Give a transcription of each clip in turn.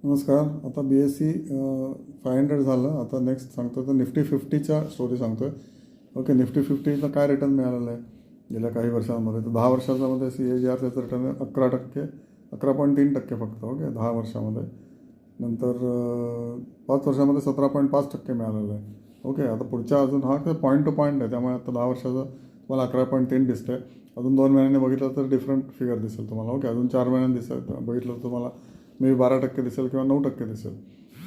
नमस्कार. आता BSc 500 झालं. आता नेक्स्ट सांगतो तर निफ्टी 50च्या स्टोरी सांगतो आहे. ओके, निफ्टी 50ला काय रिटर्न मिळालेलं आहे गेल्या काही वर्षांमध्ये? तर 10 वर्षांमध्ये CAGR त्याचं रिटर्न 11%, 11.3% फक्त. ओके, 10 वर्षामध्ये. नंतर 5 वर्षामध्ये 17.5% मिळालेलं आहे. ओके, आता पुढच्या अजून हा पॉईंट टू पॉईंट आहे, त्यामुळे आता 10 वर्षाचं तुम्हाला 11.3 दिसतं आहे. अजून 2 महिन्यांनी बघितलं तर डिफरंट फिगर दिसेल तुम्हाला. ओके, अजून 4 महिन्यांनी बघितलं तर तुम्हाला मे बी 12% दिसेल किंवा 9% दिसेल.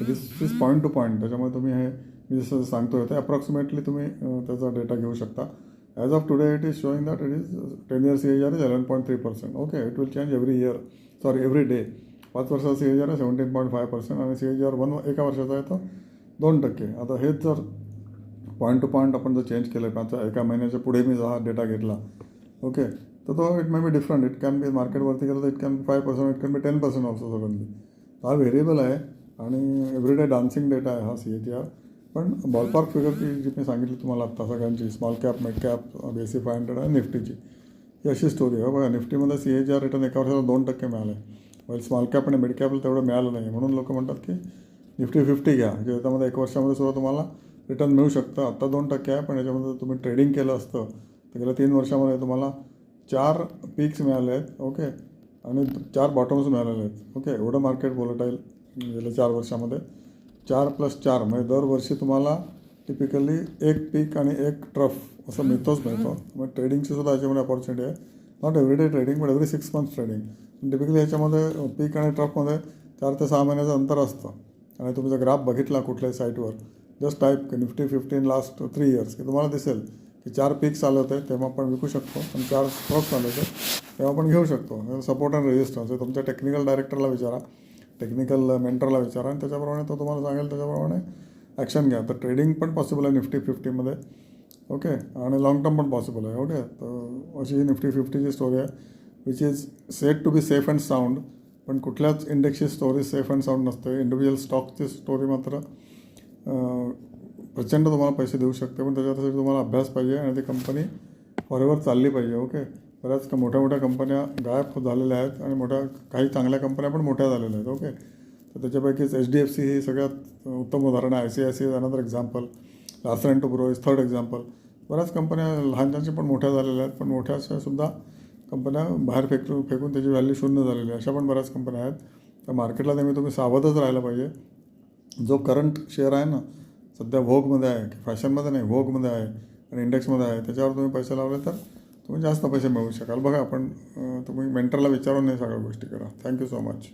दिस इज पॉईंट टू पॉईंट. त्याच्यामुळे तुम्ही हे मी जसं सांगतोय ते अप्रॉक्सिमेटली तुम्ही त्याचा डेटा घेऊ शकता. As of today it is showing that it is 10 year CAGR is 11.3%. Okay, it will change every day. 5 वर्षाचा CAGR आहे 17.5% आणि CAGR एका वर्षाचा आहे तो 2%. आता हेच जर पॉईंट टू पॉईंट आपण जर चेंज केलं का एका महिन्याच्या पुढे मी जर हा डेटा घेतला, ओके, तर तो it may be different. It can be मार्केटवरती गेलं तर it can be 5%, it can be 10% also suddenly. हा व्हेरिएबल आहे आणि एव्हरीडे डान्सिंग डेटा आहे हा CAGR. पण बॉलपार्क फिगरची जी मी सांगितली तुम्हाला आत्ता सगळ्यांची, small cap, mid cap, BSc 500 आणि निफ्टीची, ही अशी स्टोरी आहे. बघा, निफ्टीमध्ये CAGR रिटर्न एका वर्षाला 2% मिळालं आहे, वेल स्मॉल कॅप आणि मिड कॅपला तेवढं मिळालं नाही. म्हणून लोक म्हणतात की निफ्टी 50 घ्या, की त्याच्यामध्ये 1 वर्षामध्ये सुद्धा तुम्हाला रिटर्न मिळू शकतं. आत्ता 2% आहे, पण याच्यामध्ये तुम्ही ट्रेडिंग केलं असतं तर गेल्या 3 वर्षामध्ये तुम्हाला 4 पीक्स मिळाले आहेत. ओके, आणि 4 बॉटम्स मिळालेले आहेत. ओके, एवढं मार्केट व्होलेटाईल गेल्या 4 वर्षामध्ये. 4+4 म्हणजे दरवर्षी तुम्हाला टिपिकली 1 पीक आणि 1 ट्रफ असं मिळतो. मग ट्रेडिंगची सुद्धा याच्यामध्ये अपॉर्च्युनिटी आहे. Not everyday trading but every 6 months trading. Typically याच्यामध्ये पीक आणि ट्रफमध्ये 4 ते 6 महिन्याचं अंतर असतं. आणि तुम्ही जर ग्राफ बघितला कुठल्याही साईटवर, just type Nifty 50 last 3 years की तुम्हाला दिसेल की 4 पीक्स आले होते तेव्हा आपण विकू शकतो आणि 4 ट्रफ्स आले होते तेव्हा आपण घेऊ शकतो. सपोर्ट अँड रेजिस्टन्स हे तुमच्या टेक्निकल डायरेक्टरला विचारा, टेक्निकल मेंटरला विचारा, आणि त्याच्याप्रमाणे तो तुम्हाला सांगेल, त्याच्याप्रमाणे ॲक्शन घ्या. तर ट्रेडिंग पण पॉसिबल आहे निफ्टी 50मध्ये. ओके, आणि लाँग टर्म पण पॉसिबल आहे. ओके, तर अशी ही निफ्टी 50ची स्टोरी आहे, which is set to be safe and sound. पण कुठल्याच इंडेक्सची स्टोरी सेफ अँड साऊंड नसते. इंडिव्हिज्युअल स्टॉकची स्टोरी मात्र प्रचंड तुम्हाला पैसे देऊ शकते, पण त्याच्यासाठी तुम्हाला अभ्यास पाहिजे आणि ती कंपनी फॉरएव्हर चालली पाहिजे. ओके, बऱ्याच मोठ्या मोठ्या कंपन्या गायब झालेल्या आहेत आणि काही चांगल्या कंपन्या पण मोठ्या झालेल्या आहेत. ओके, तर त्याच्यापैकीच HDFC ही सगळ्यात उत्तम उदाहरण आहे. ICICI is another example. Larsen and Toubro is third example. बऱ्याच कंपन्या लहानच्या पण मोठ्या झालेल्या आहेत, पण मोठ्यासुद्धा कंपन्या बाहेर फेकून त्याची व्हॅल्यू शून्य झालेली आहे. अशा पण बऱ्याच कंपन्या आहेत. तर मार्केटला नेहमी तुम्ही सावधच राहायला पाहिजे. जो करंट शेअर आहे ना, सध्या व्होगमध्ये आहे, की फॅशनमध्ये नाही, व्होगमध्ये आहे आणि इंडेक्समध्ये आहे, त्याच्यावर तुम्ही पैसे लावले तर तुम्ही जास्त पैसे मिळवू शकाल. बघा, आपण तुम्ही मेंटरला विचारून नाही सगळ्या गोष्टी करा. Thank you so much.